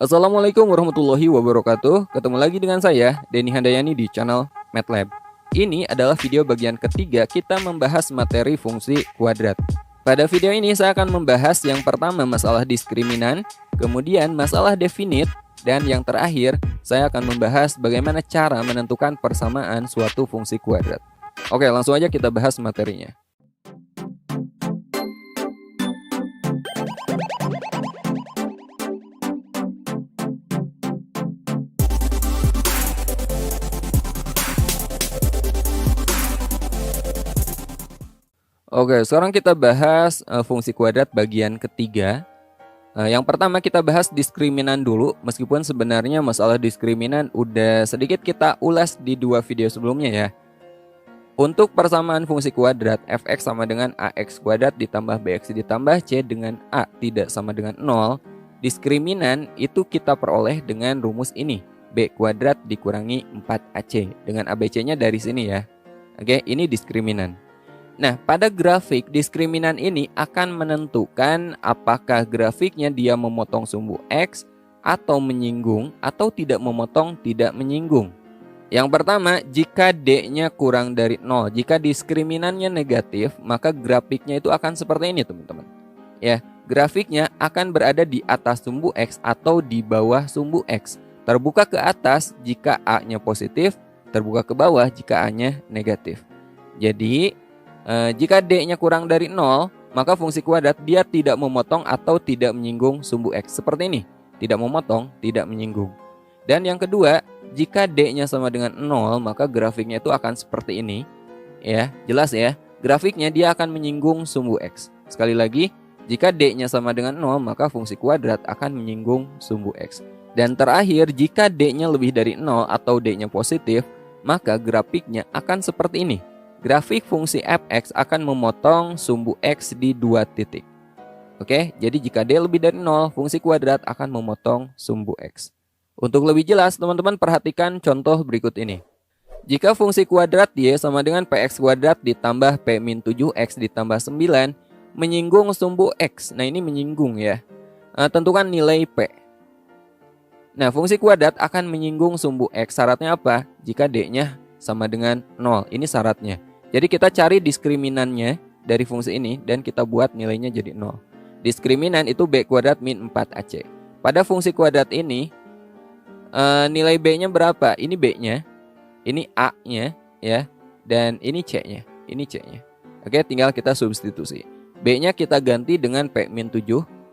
Assalamualaikum warahmatullahi wabarakatuh. Ketemu lagi dengan saya, Denny Handayani di channel MATLAB. Ini adalah video bagian ketiga kita membahas materi fungsi kuadrat. Pada video ini saya akan membahas yang pertama masalah diskriminan, kemudian masalah definite, dan yang terakhir saya akan membahas bagaimana cara menentukan persamaan suatu fungsi kuadrat. Oke, langsung aja kita bahas materinya. Oke, sekarang kita bahas fungsi kuadrat bagian ketiga. Yang pertama kita bahas diskriminan dulu, meskipun sebenarnya masalah diskriminan udah sedikit kita ulas di dua video sebelumnya ya. Untuk persamaan fungsi kuadrat, fx sama dengan ax kuadrat ditambah bx ditambah c dengan a tidak sama dengan 0, diskriminan itu kita peroleh dengan rumus ini, b kuadrat dikurangi 4ac, dengan abc-nya dari sini ya. Oke, ini diskriminan. Nah, pada grafik diskriminan ini akan menentukan apakah grafiknya dia memotong sumbu X atau menyinggung atau tidak memotong, tidak menyinggung. Yang pertama, jika D-nya kurang dari 0, jika diskriminannya negatif, maka grafiknya itu akan seperti ini, teman-teman. Ya, grafiknya akan berada di atas sumbu X atau di bawah sumbu X. Terbuka ke atas jika A-nya positif, terbuka ke bawah jika A-nya negatif. Jadi, jika D-nya kurang dari 0, maka fungsi kuadrat dia tidak memotong atau tidak menyinggung sumbu X. Seperti ini, tidak memotong, tidak menyinggung. Dan yang kedua, jika D-nya sama dengan 0, maka grafiknya itu akan seperti ini. Ya, jelas ya, grafiknya dia akan menyinggung sumbu X. Sekali lagi, jika D-nya sama dengan 0, maka fungsi kuadrat akan menyinggung sumbu X. Dan terakhir, jika D-nya lebih dari 0 atau D-nya positif, maka grafiknya akan seperti ini. Grafik fungsi fx akan memotong sumbu x di 2 titik. Oke, jadi jika D lebih dari 0, fungsi kuadrat akan memotong sumbu x. Untuk lebih jelas, teman-teman perhatikan contoh berikut ini. Jika fungsi kuadrat Y sama dengan px kuadrat ditambah p min 7x ditambah 9 menyinggung sumbu x. Nah, ini menyinggung ya. Tentukan nilai p. Nah, fungsi kuadrat akan menyinggung sumbu x. Syaratnya apa? Jika D-nya sama dengan 0. Ini syaratnya. Jadi kita cari diskriminannya dari fungsi ini dan kita buat nilainya jadi 0. Diskriminan itu b kuadrat min 4ac. Pada fungsi kuadrat ini nilai b-nya berapa? Ini b-nya, ini a-nya ya, dan ini c-nya, ini c-nya. Oke, tinggal kita substitusi. B-nya kita ganti dengan p min 7.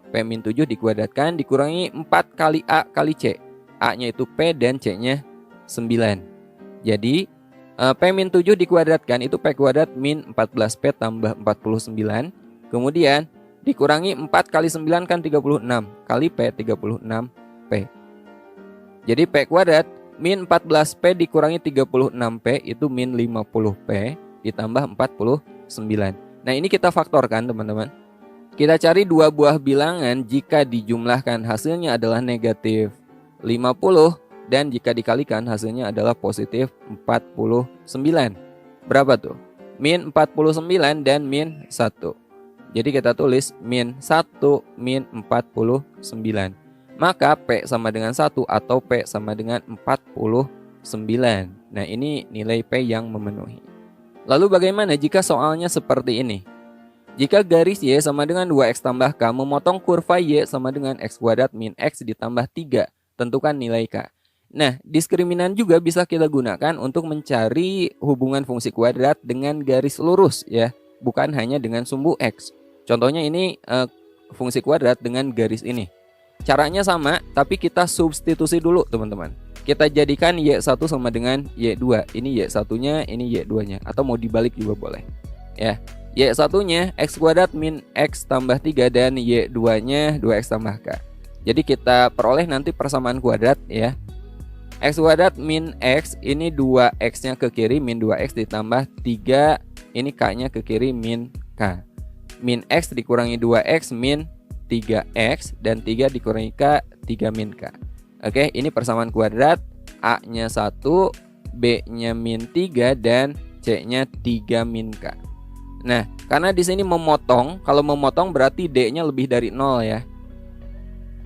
P min 7 dikuadratkan dikurangi 4 kali a kali c. A-nya itu p dan c-nya 9. Jadi P min 7 dikuadratkan itu P kuadrat min 14P tambah 49. Kemudian dikurangi 4 kali 9 kan 36. Kali P 36P. Jadi P kuadrat min 14P dikurangi 36P itu min 50P ditambah 49. Nah, ini kita faktorkan, teman-teman. Kita cari dua buah bilangan jika dijumlahkan hasilnya adalah negatif 50. Dan jika dikalikan hasilnya adalah positif 49. Berapa tuh? Min 49 dan min 1. Jadi kita tulis min 1 min 49. Maka P sama dengan 1 atau P sama dengan 49. Nah, ini nilai P yang memenuhi. Lalu bagaimana jika soalnya seperti ini? Jika garis Y sama dengan 2X tambah K memotong kurva Y sama dengan X kuadrat min X ditambah 3. Tentukan nilai K. Nah, diskriminan juga bisa kita gunakan untuk mencari hubungan fungsi kuadrat dengan garis lurus ya, bukan hanya dengan sumbu X. Contohnya ini fungsi kuadrat dengan garis ini. Caranya sama, tapi kita substitusi dulu, teman-teman. Kita jadikan Y1 sama dengan Y2. Ini Y1-nya, ini Y2-nya, atau mau dibalik juga boleh. Ya, Y1-nya X kuadrat min X tambah 3 dan Y2-nya 2X tambah K. Jadi kita peroleh nanti persamaan kuadrat ya. X kuadrat min X, ini 2X-nya ke kiri, min 2X ditambah 3, ini K-nya ke kiri, min K. Min X dikurangi 2X, min 3X, dan 3 dikurangi K, 3 min K. Oke, ini persamaan kuadrat, A-nya 1, B-nya min 3, dan C-nya 3 min K. Nah, karena di sini memotong, kalau memotong berarti D-nya lebih dari 0 ya.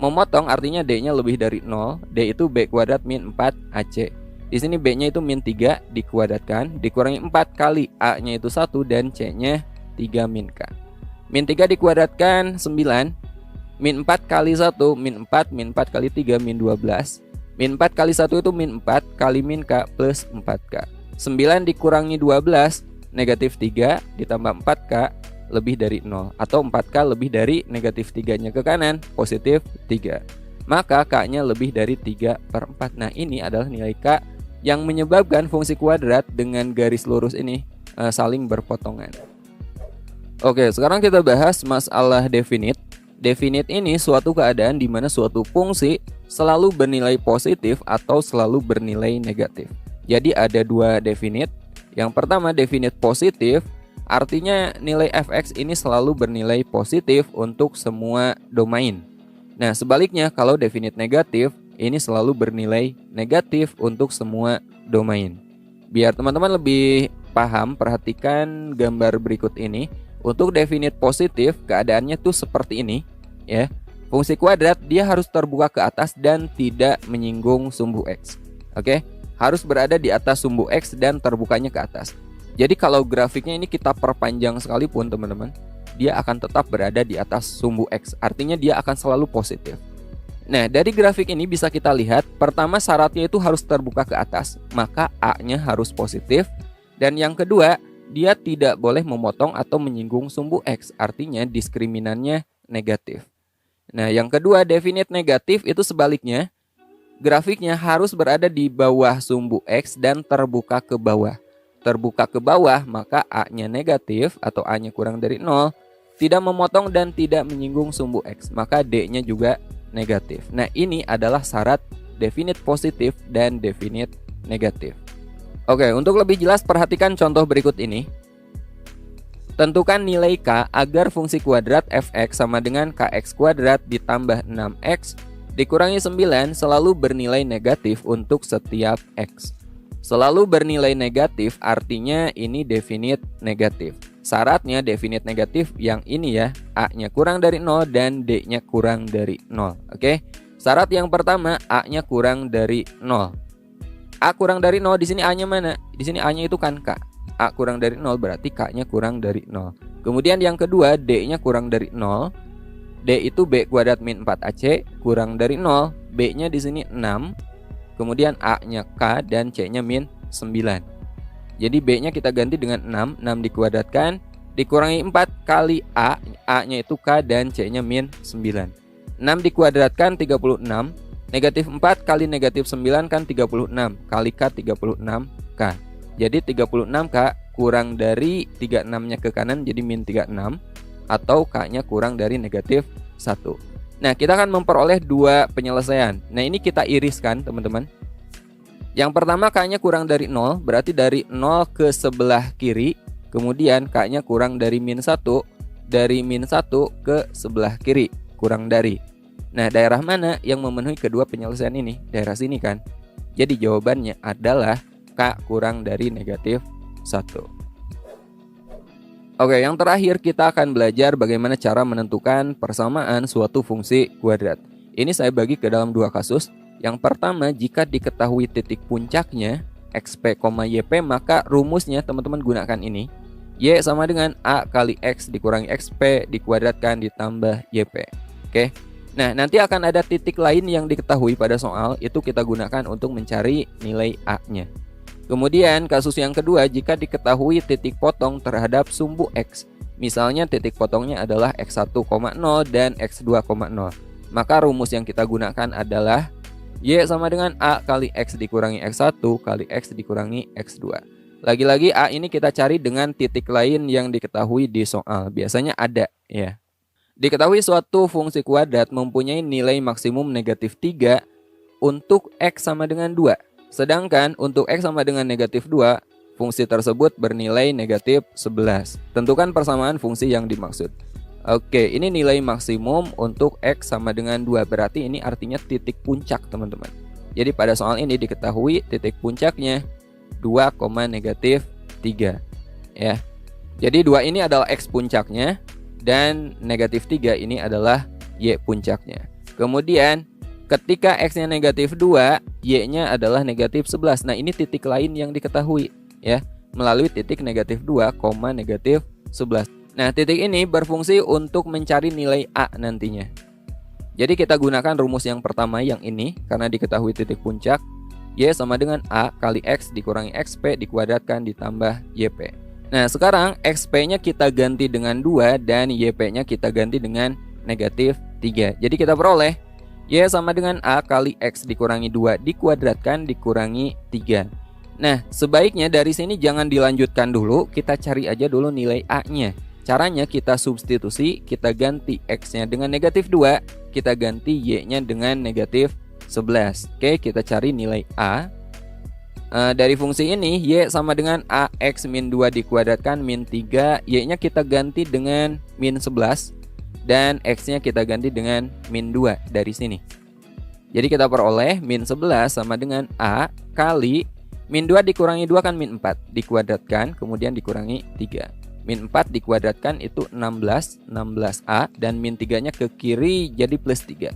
Memotong artinya D-nya lebih dari 0. D itu B kuadrat min 4 AC. Di sini B-nya itu min 3 dikuadratkan, dikurangi 4 kali A-nya itu 1 dan C-nya 3 min K. Min 3 dikuadratkan 9. Min 4 kali 1 min 4, min 4 kali 3 min 12. Min 4 kali 1 itu min 4 kali min K plus 4K. 9 dikurangi 12 negatif 3 ditambah 4K lebih dari 0, atau 4K lebih dari negatif 3-nya ke kanan positif 3. Maka K-nya lebih dari 3/4. Nah, ini adalah nilai K yang menyebabkan fungsi kuadrat dengan garis lurus ini saling berpotongan. Oke, sekarang kita bahas masalah definite. Definite ini suatu keadaan di mana suatu fungsi selalu bernilai positif atau selalu bernilai negatif. Jadi ada dua definite. Yang pertama definite positif, artinya nilai fx ini selalu bernilai positif untuk semua domain. Nah, sebaliknya kalau definite negatif, ini selalu bernilai negatif untuk semua domain. Biar teman-teman lebih paham, perhatikan gambar berikut ini. Untuk definite positif, keadaannya tuh seperti ini, ya. Fungsi kuadrat dia harus terbuka ke atas dan tidak menyinggung sumbu x. Oke, harus berada di atas sumbu x dan terbukanya ke atas. Jadi kalau grafiknya ini kita perpanjang sekalipun teman-teman, dia akan tetap berada di atas sumbu X. Artinya dia akan selalu positif. Nah, dari grafik ini bisa kita lihat, pertama syaratnya itu harus terbuka ke atas, maka A-nya harus positif. Dan yang kedua, dia tidak boleh memotong atau menyinggung sumbu X. Artinya diskriminannya negatif. Nah, yang kedua definite negatif itu sebaliknya, grafiknya harus berada di bawah sumbu X dan terbuka ke bawah. Terbuka ke bawah, maka A-nya negatif atau A-nya kurang dari 0, tidak memotong dan tidak menyinggung sumbu X, maka D-nya juga negatif. Nah, ini adalah syarat definite positif dan definite negatif. Oke, untuk lebih jelas perhatikan contoh berikut ini. Tentukan nilai K agar fungsi kuadrat fx sama dengan kx kuadrat ditambah 6x dikurangi 9 selalu bernilai negatif untuk setiap x. Selalu bernilai negatif artinya ini definite negatif. Syaratnya definite negatif yang ini ya, A-nya kurang dari 0 dan D-nya kurang dari 0. Oke. Syarat yang pertama, A-nya kurang dari 0. A kurang dari 0 di sini A-nya mana? Di sini A-nya itu kan K. A kurang dari 0 berarti K-nya kurang dari 0. Kemudian yang kedua, D-nya kurang dari 0. D itu B kuadrat min 4AC kurang dari 0. B-nya di sini 6. Kemudian A-nya K dan C-nya min 9. Jadi B-nya kita ganti dengan 6. 6 dikuadratkan dikurangi 4 kali A. A-nya itu K dan C-nya min 9. 6 dikuadratkan 36. Negatif 4 kali negatif 9 kan 36. Kali K 36K. Jadi 36K kurang dari 36-nya ke kanan jadi min 36. Atau K-nya kurang dari negatif 1. Nah, kita akan memperoleh dua penyelesaian. Nah, ini kita iriskan, teman-teman. Yang pertama, K-nya kurang dari 0, berarti dari 0 ke sebelah kiri. Kemudian K-nya kurang dari min 1, dari min 1 ke sebelah kiri, kurang dari. Nah, daerah mana yang memenuhi kedua penyelesaian ini? Daerah sini kan? Jadi jawabannya adalah K kurang dari negatif 1. Oke, yang terakhir kita akan belajar bagaimana cara menentukan persamaan suatu fungsi kuadrat. Ini saya bagi ke dalam dua kasus. Yang pertama, jika diketahui titik puncaknya xp, yp, maka rumusnya teman-teman gunakan ini. Y sama dengan A kali X dikurangi xp dikuadratkan ditambah yp. Oke. Nah, nanti akan ada titik lain yang diketahui pada soal, itu kita gunakan untuk mencari nilai A-nya. Kemudian kasus yang kedua, jika diketahui titik potong terhadap sumbu X. Misalnya titik potongnya adalah X1,0 dan X2,0. Maka rumus yang kita gunakan adalah Y sama dengan A kali X dikurangi X1 kali X dikurangi X2. Lagi-lagi A ini kita cari dengan titik lain yang diketahui di soal. Biasanya ada ya. Diketahui suatu fungsi kuadrat mempunyai nilai maksimum negatif 3 untuk X sama dengan 2. Sedangkan untuk X sama dengan negatif 2, fungsi tersebut bernilai negatif 11. Tentukan persamaan fungsi yang dimaksud. Oke, ini nilai maksimum untuk X sama dengan 2. Berarti ini artinya titik puncak, teman-teman. Jadi pada soal ini diketahui titik puncaknya 2, negatif 3. Ya. Jadi 2 ini adalah X puncaknya dan negatif 3 ini adalah Y puncaknya. Kemudian ketika X-nya negatif 2, Y-nya adalah negatif 11. Nah, ini titik lain yang diketahui ya, melalui titik negatif 2, negatif 11. Nah, titik ini berfungsi untuk mencari nilai A nantinya. Jadi kita gunakan rumus yang pertama yang ini, karena diketahui titik puncak, Y sama dengan A kali X dikurangi XP dikuadratkan ditambah YP. Nah, sekarang XP-nya kita ganti dengan 2 dan YP-nya kita ganti dengan negatif 3. Jadi kita peroleh Y sama dengan A kali X dikurangi 2 dikuadratkan dikurangi 3. Nah, sebaiknya dari sini jangan dilanjutkan dulu, kita cari aja dulu nilai A-nya. Caranya kita substitusi, kita ganti X-nya dengan negatif 2, kita ganti Y-nya dengan negatif 11. Oke, kita cari nilai A. Dari fungsi ini, Y sama dengan AX min 2 dikuadratkan min 3. Y-nya kita ganti dengan min 11. Dan X-nya kita ganti dengan min 2 dari sini. Jadi kita peroleh min 11 sama dengan A kali min 2 dikurangi 2 kan min 4. Dikuadratkan, kemudian dikurangi 3. Min 4 dikuadratkan itu 16. 16A. Dan min 3-nya ke kiri jadi plus 3.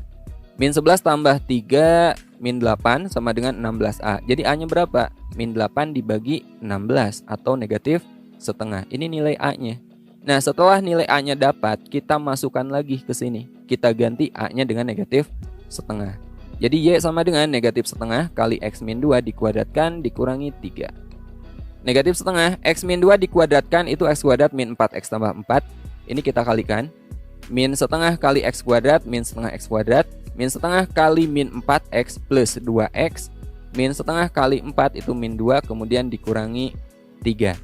Min 11 tambah 3 min 8 sama dengan 16A. Jadi A-nya berapa? Min 8 dibagi 16 atau negatif setengah. Ini nilai A-nya. Nah, setelah nilai A-nya dapat, kita masukkan lagi ke sini. Kita ganti A-nya dengan negatif setengah. Jadi Y sama dengan negatif setengah kali X min 2 dikuadratkan dikurangi 3. Negatif setengah X min 2 dikuadratkan itu X kuadrat min 4X tambah 4. Ini kita kalikan. Min setengah kali X kuadrat min setengah X kuadrat. Min setengah kali min 4X plus 2X. Min setengah kali 4 itu min 2, kemudian dikurangi 3.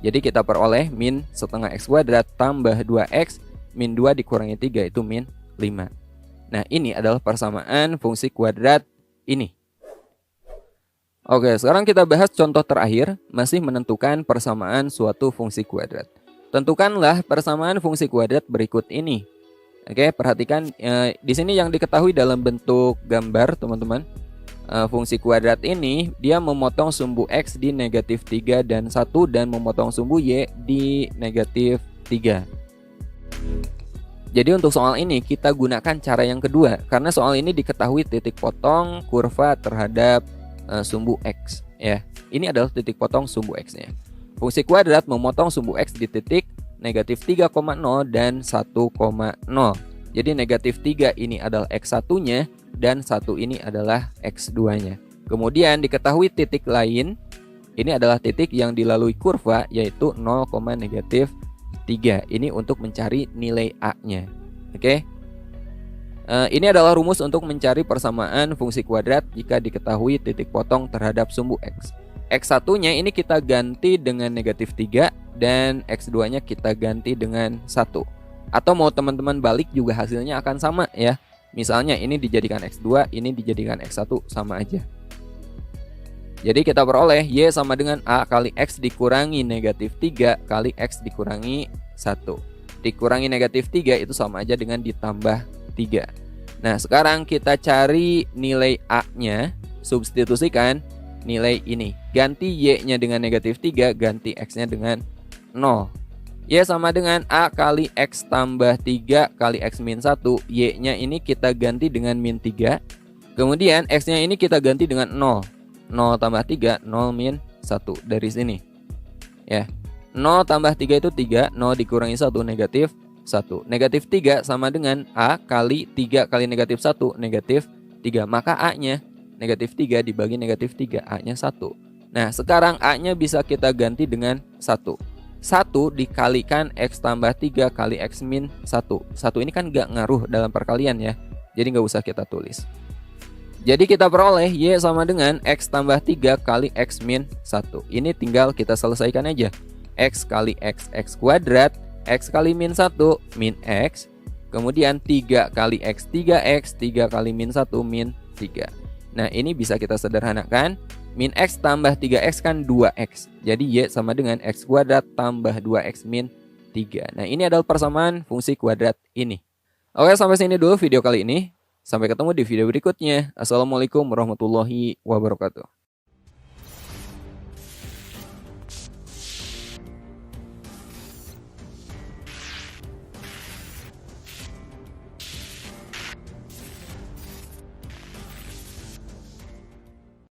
Jadi kita peroleh min setengah X kuadrat tambah 2X. Min 2 dikurangi 3 itu min 5. Nah, ini adalah persamaan fungsi kuadrat ini. Oke, sekarang kita bahas contoh terakhir, masih menentukan persamaan suatu fungsi kuadrat. Tentukanlah persamaan fungsi kuadrat berikut ini. Oke, perhatikan di sini yang diketahui dalam bentuk gambar, teman-teman. Fungsi kuadrat ini dia memotong sumbu X di negatif 3 dan 1 dan memotong sumbu Y di negatif 3. Jadi untuk soal ini kita gunakan cara yang kedua, karena soal ini diketahui titik potong kurva terhadap sumbu X ya. Ini adalah titik potong sumbu X-nya. Fungsi kuadrat memotong sumbu X di titik negatif 3,0 dan 1,0. Jadi negatif 3 ini adalah X1-nya dan 1 ini adalah X2-nya. Kemudian diketahui titik lain, ini adalah titik yang dilalui kurva yaitu 0, negatif 3. Ini untuk mencari nilai A-nya. Oke. Ini adalah rumus untuk mencari persamaan fungsi kuadrat jika diketahui titik potong terhadap sumbu X. X1-nya ini kita ganti dengan negatif 3 dan X2-nya kita ganti dengan 1. Atau mau teman-teman balik juga hasilnya akan sama ya. Misalnya ini dijadikan X2, ini dijadikan X1, sama aja. Jadi kita peroleh Y sama dengan A kali X dikurangi negatif 3 kali X dikurangi 1. Dikurangi negatif 3 itu sama aja dengan ditambah 3. Nah, sekarang kita cari nilai A-nya, substitusikan nilai ini. Ganti Y-nya dengan negatif 3, ganti X-nya dengan 0. Y sama dengan A kali X tambah 3 kali X min 1. Y-nya ini kita ganti dengan min 3. Kemudian X-nya ini kita ganti dengan 0. 0 tambah 3, 0 min 1 dari sini. Ya. 0 tambah 3 itu 3, 0 dikurangi 1 negatif 1. Negatif 3 sama dengan A kali 3 kali negatif 1, negatif 3. Maka A-nya negatif 3 dibagi negatif 3, A-nya 1. Nah, sekarang A-nya bisa kita ganti dengan 1. 1 dikalikan X tambah 3 kali X min 1. 1 ini kan gak ngaruh dalam perkalian ya. Jadi gak usah kita tulis. Jadi kita peroleh Y sama dengan X tambah 3 kali X min 1. Ini tinggal kita selesaikan aja. X kali X kuadrat. X kali min 1 min X. Kemudian 3 kali X 3X. 3 kali min 1 min 3. Nah, ini bisa kita sederhanakan. Min X tambah 3X kan 2X. Jadi Y sama dengan X kuadrat tambah 2X min 3. Nah, ini adalah persamaan fungsi kuadrat ini. Oke, sampai sini dulu video kali ini. Sampai ketemu di video berikutnya. Assalamualaikum warahmatullahi wabarakatuh.